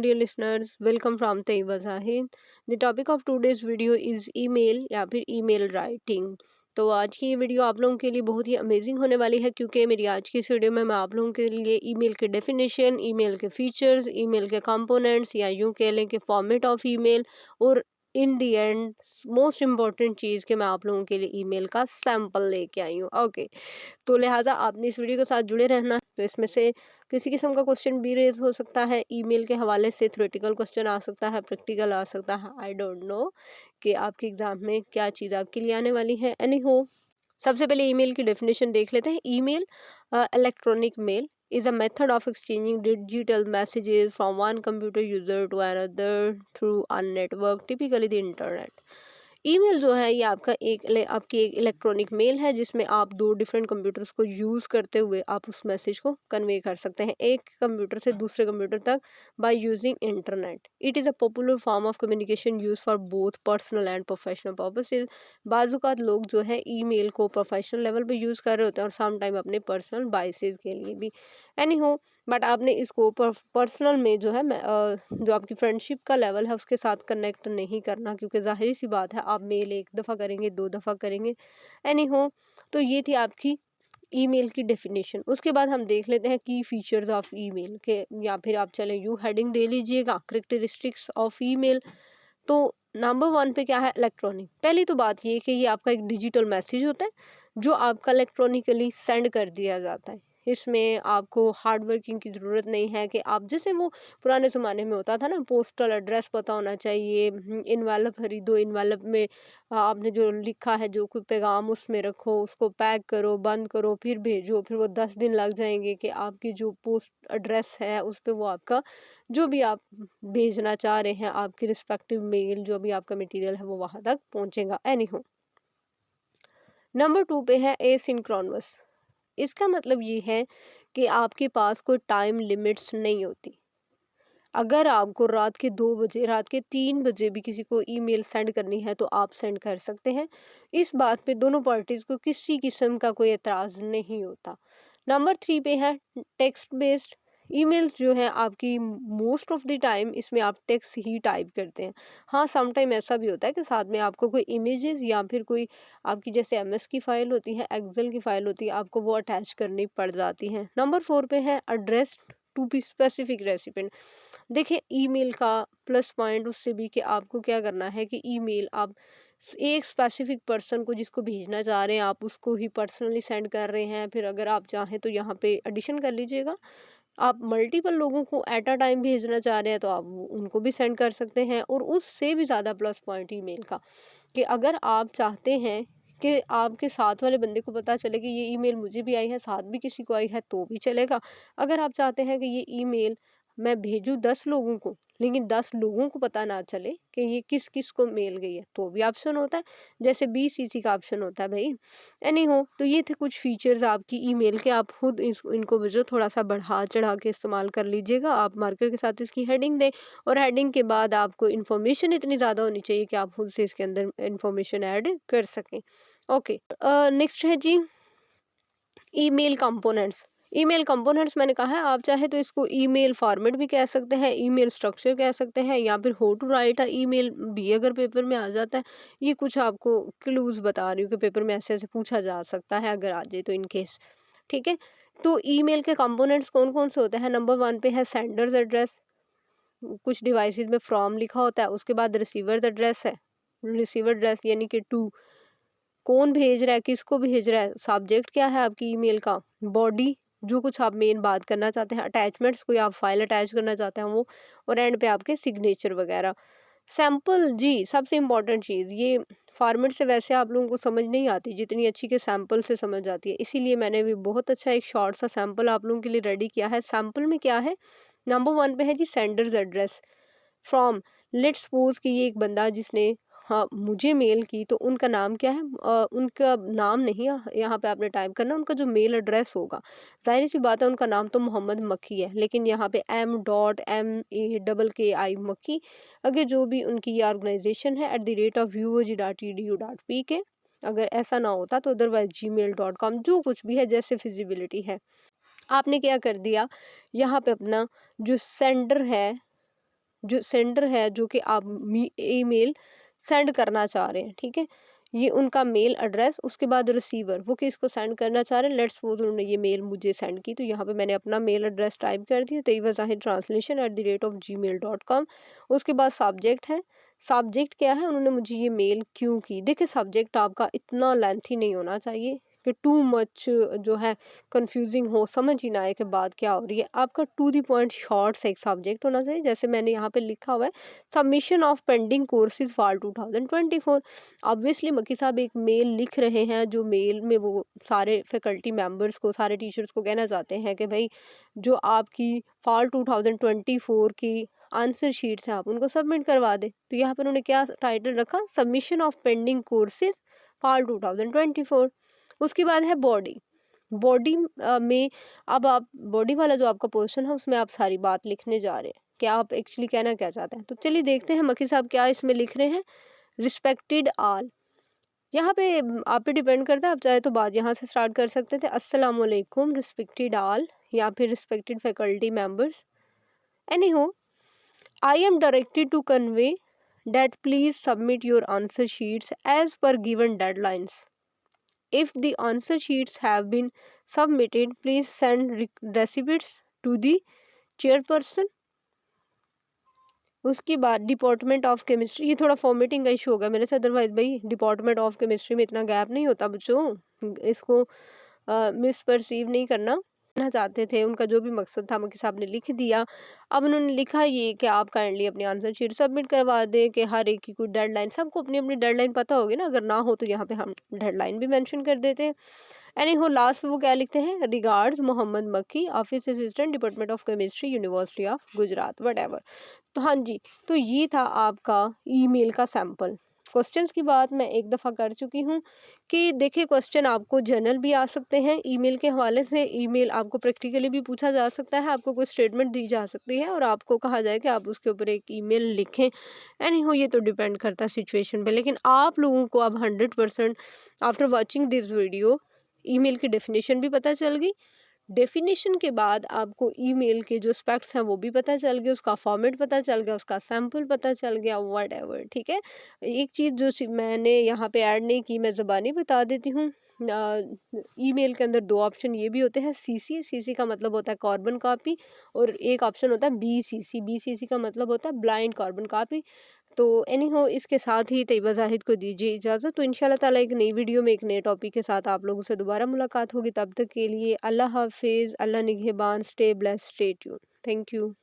dear listeners, welcome from Taiba Zahid. The topic of today's video is email या फिर email writing. तो आज की ये वीडियो आप लोगों के लिए बहुत ही अमेजिंग होने वाली है, क्योंकि मेरी आज की इस वीडियो में मैं आप लोगों के लिए ईमेल के डेफिनेशन, ईमेल के फीचर्स, ईमेल के कंपोनेंट्स या यूँ कह लें कि फॉर्मेट ऑफ ईमेल, और इन दी एंड मोस्ट इम्पॉर्टेंट चीज़ कि मैं आप लोगों के लिए ईमेल का सैम्पल लेके आई हूँ। ओके, तो लिहाजा आपने इस वीडियो के साथ जुड़े रहना। तो इसमें से किसी किस्म का क्वेश्चन भी रेज हो सकता है, ईमेल के हवाले से थ्योरेटिकल क्वेश्चन आ सकता है, प्रैक्टिकल आ सकता है। आई डोंट नो कि आपके एग्जाम में क्या चीज़ आपके लिए आने वाली है। एनी हो, सबसे पहले ईमेल की डेफिनेशन देख लेते हैं। Email, electronic mail is a method of exchanging digital messages from one computer user to another through a network, typically the internet. Email जो है ये आपकी एक इलेक्ट्रॉनिक मेल है, जिसमें आप दो डिफरेंट कंप्यूटर्स को यूज़ करते हुए आप उस मैसेज को कन्वे कर सकते हैं एक कंप्यूटर से दूसरे कंप्यूटर तक by using internet. It is a popular form of communication use for both personal and professional purposes. बाज़ात लोग जो है ईमेल को प्रोफेशनल लेवल पे यूज़ कर रहे होते हैं और सम टाइम अपने पर्सनल बाइसेस के लिए भी। एनी हो, बट आपने इसको पर्सनल में जो है जो आपकी फ्रेंडशिप का लेवल है उसके साथ कनेक्ट नहीं करना, क्योंकि जाहिर सी बात है आप मेल एक दफ़ा करेंगे, दो दफ़ा करेंगे। एनी हो, तो ये थी आपकी ईमेल की डेफिनेशन। उसके बाद हम देख लेते हैं की फीचर्स ऑफ ईमेल के, या फिर आप चले यूँ हेडिंग दे लीजिएगा करेक्टरिस्टिक्स ऑफ ईमेल। तो नंबर 1 पे क्या है? इलेक्ट्रॉनिक। पहली तो बात ये कि ये आपका एक डिजिटल मैसेज होता है जो आपका इलेक्ट्रॉनिकली सेंड कर दिया जाता है। इसमें आपको हार्ड वर्किंग की ज़रूरत नहीं है कि आप, जैसे वो पुराने ज़माने में होता था ना, पोस्टल एड्रेस पता होना चाहिए, इन्वेलप खरीदो, इन्वेलप में आपने जो लिखा है जो कोई पैगाम उसमें रखो, उसको पैक करो, बंद करो, फिर भेजो, फिर वो 10 दिन लग जाएंगे कि आपकी जो पोस्ट एड्रेस है उस पर वो आपका जो भी आप भेजना चाह रहे हैं, आपकी रिस्पेक्टिव मेल, जो भी आपका मटेरियल है वो वहाँ तक पहुँचेगा। एनी हो, नंबर 2 पे है एसिंक्रोनस। इसका मतलब ये है कि आपके पास कोई टाइम लिमिट्स नहीं होती। अगर आपको रात के 2 बजे, रात के 3 बजे भी किसी को ईमेल सेंड करनी है तो आप सेंड कर सकते हैं। इस बात पे दोनों पार्टीज़ को किसी किस्म का कोई एतराज़ नहीं होता। नंबर 3 पे है टेक्स्ट बेस्ड। ईमेल्स जो है आपकी मोस्ट ऑफ द टाइम इसमें आप टेक्स्ट ही टाइप करते हैं। हाँ, सम टाइम ऐसा भी होता है कि साथ में आपको कोई इमेजेस या फिर कोई आपकी जैसे एमएस की फ़ाइल होती है, एक्सेल की फ़ाइल होती है, आपको वो अटैच करनी पड़ जाती हैं। नंबर 4 पे है address to be specific recipient. देखिए, ईमेल का प्लस पॉइंट उससे भी कि आपको क्या करना है कि ईमेल आप एक स्पेसिफिक पर्सन को जिसको भेजना चाह रहे हैं आप उसको ही पर्सनली सेंड कर रहे हैं। फिर अगर आप चाहें तो यहाँ पे एडिशन कर लीजिएगा, आप मल्टीपल लोगों को एट अ टाइम भेजना चाह रहे हैं तो आप उनको भी सेंड कर सकते हैं। और उससे भी ज़्यादा प्लस पॉइंट ईमेल का कि अगर आप चाहते हैं कि आपके साथ वाले बंदे को पता चले कि ये ईमेल मुझे भी आई है, साथ भी किसी को आई है, तो भी चलेगा। अगर आप चाहते हैं कि ये ईमेल मैं भेजूँ 10 लोगों को, लेकिन 10 लोगों को पता ना चले कि ये किस किस को मेल गई है, तो भी ऑप्शन होता है, जैसे बीसीसी का ऑप्शन होता है भाई। एनी हो, तो ये थे कुछ फीचर्स आपकी ईमेल के। आप खुद इनको जो थोड़ा सा बढ़ा चढ़ा के इस्तेमाल कर लीजिएगा। आप मार्कर के साथ इसकी हेडिंग दें, और हेडिंग के बाद आपको इन्फॉर्मेशन इतनी ज़्यादा होनी चाहिए कि आप खुद से इसके अंदर इन्फॉर्मेशन ऐड कर सकें। ओके, नेक्स्ट है जी ईमेल कंपोनेंट्स। ईमेल कंपोनेंट्स मैंने कहा है, आप चाहे तो इसको ईमेल फॉर्मेट भी कह सकते हैं, ईमेल स्ट्रक्चर कह सकते हैं, या फिर how to write a email भी अगर पेपर में आ जाता है। ये कुछ आपको क्लूज बता रही हूँ कि पेपर में ऐसे ऐसे पूछा जा सकता है अगर आ जाए तो, इन केस। ठीक है, तो ईमेल के कंपोनेंट्स कौन कौन से होते हैं? नंबर 1 पे है सेंडर्स एड्रेस। कुछ डिवाइसेस में फ्रॉम लिखा होता है। उसके बाद रिसीवर्स एड्रेस है, रिसीवर एड्रेस यानी कि टू, कौन भेज रहा है, किसको भेज रहा है, सब्जेक्ट क्या है आपकी ईमेल का, बॉडी जो कुछ आप मेन बात करना चाहते हैं, अटैचमेंट्स कोई आप फाइल अटैच करना चाहते हैं वो, और एंड पे आपके सिग्नेचर वगैरह। सैम्पल जी सबसे इम्पॉर्टेंट चीज़, ये फॉर्मेट से वैसे आप लोगों को समझ नहीं आती जितनी अच्छी के सैम्पल से समझ आती है, इसीलिए मैंने भी बहुत अच्छा एक शॉर्ट सा सैम्पल आप लोगों के लिए रेडी किया है। सैम्पल में क्या है, नंबर 1 पे है जी sender's address from. Let's suppose कि ये एक बंदा जिसने हाँ मुझे मेल की, तो उनका नाम क्या है? उनका नाम नहीं यहाँ पे आपने टाइप करना, उनका जो मेल एड्रेस होगा। जाहिर सी बात है उनका नाम तो मोहम्मद मक्की है, लेकिन यहाँ पे M.MAKKI मक्की, अगर जो भी उनकी ये ऑर्गेनाइजेशन है @UOG.edu.pk, अगर ऐसा ना होता तो अदरवाइज gmail.com, जो कुछ भी है जैसे फिजिबिलिटी है। आपने क्या कर दिया, यहाँ पे अपना जो सेंडर है जो सेंडर है, जो कि आप ईमेल सेंड करना चाह रहे हैं, ठीक है, ये उनका मेल एड्रेस, उसके बाद रिसीवर वो किसको सेंड करना चाह रहे हैं। लेट्स सपोज उन्होंने ये मेल मुझे सेंड की, तो यहाँ पे मैंने अपना मेल एड्रेस टाइप कर दिया, tayyibazahidranslatio@gmail.com। उसके बाद सब्जेक्ट है, सब्जेक्ट क्या है, उन्होंने मुझे ये मेल क्यों की। देखिए सब्जेक्ट आपका इतना लेंथी नहीं होना चाहिए कि टू मच जो है कंफ्यूजिंग हो, समझ ही ना आए कि बात क्या हो रही है। आपका टू द पॉइंट शॉर्ट सा एक सब्जेक्ट होना चाहिए। जैसे मैंने यहाँ पे लिखा हुआ है submission of pending courses for 2024। Obviously मक्की साहब एक मेल लिख रहे हैं, जो मेल में वो सारे फैकल्टी मेंबर्स को, सारे टीचर्स को कहना चाहते हैं कि भाई जो आपकी फॉल 2024 की आंसर शीट्स हैं आप उनको सबमिट करवा दें। तो यहाँ पर उन्होंने क्या टाइटल रखा, submission of pending courses fall 2024। उसके बाद है बॉडी। बॉडी में अब आप बॉडी वाला जो आपका पोर्शन है उसमें आप सारी बात लिखने जा रहे हैं, क्या आप एक्चुअली कहना क्या चाहते हैं। तो चलिए देखते हैं मक्की साहब क्या इसमें लिख रहे हैं। रिस्पेक्टेड आल, यहाँ पे आप पे डिपेंड करता है, आप चाहे तो बात यहाँ से स्टार्ट कर सकते थे, अस्सलाम वालेकुम रिस्पेक्टेड आल, या फिर respected faculty members. Anyhow, I am directed to convey that please submit your answer sheets as per given deadlines. If the answer sheets have been submitted, please send receipts to the chairperson. उसके बाद department of chemistry, ये थोड़ा formatting का issue होगा मेरे से, otherwise भाई department of chemistry में इतना गैप नहीं होता बच्चों, इसको मिसपर्सीव नहीं करना चाहते थे, उनका जो भी मकसद था मक्की साहब ने लिख दिया। अब उन्होंने लिखा ये कि आप काइंडली अपनी आंसर शीट सबमिट करवा दें, कि हर एक की कोई डेडलाइन, सबको अपनी अपनी डेडलाइन पता होगी ना, अगर ना हो तो यहाँ पे हम डेडलाइन भी मेंशन कर देते हैं। एनी हो, लास्ट पे वो क्या लिखते हैं, रिगार्ड्स मोहम्मद मक्की, office assistant, department of chemistry, university of Gujarat, what. तो हाँ जी, तो ये था आपका ईमेल का सैंपल। क्वेश्चंस की बात मैं एक दफ़ा कर चुकी हूँ कि देखिए क्वेश्चन आपको जनरल भी आ सकते हैं ईमेल के हवाले से, ईमेल आपको प्रैक्टिकली भी पूछा जा सकता है, आपको कोई स्टेटमेंट दी जा सकती है और आपको कहा जाए कि आप उसके ऊपर एक ईमेल लिखें। एनी हो, ये तो डिपेंड करता है सिचुएशन पे, लेकिन आप लोगों को अब 100% after watching this video email की डेफिनेशन भी पता चल गई। डेफिनेशन के बाद आपको ईमेल के जो स्पेक्ट्स हैं वो भी पता चल गए, उसका फॉर्मेट पता चल गया, उसका सैंपल पता चल गया, वट एवर, ठीक है। एक चीज़ जो मैंने यहाँ पे ऐड नहीं की, मैं ज़बानी बता देती हूँ। ईमेल के अंदर दो ऑप्शन ये भी होते हैं, सीसी, सीसी का मतलब होता है कार्बन कॉपी, और एक ऑप्शन होता है बीसीसी, बीसीसी का मतलब होता है ब्लाइंड कार्बन कॉपी। तो एनी हो, इसके साथ ही तैयबा ज़ाहिद को दीजिए इजाज़त। तो इंशाल्लाह ताला एक नई वीडियो में एक नए टॉपिक के साथ आप लोगों से दोबारा मुलाकात होगी। तब तक के लिए अल्लाह हाफिज़, अल्लाह निगहबान, stay blessed, stay tuned, thank you.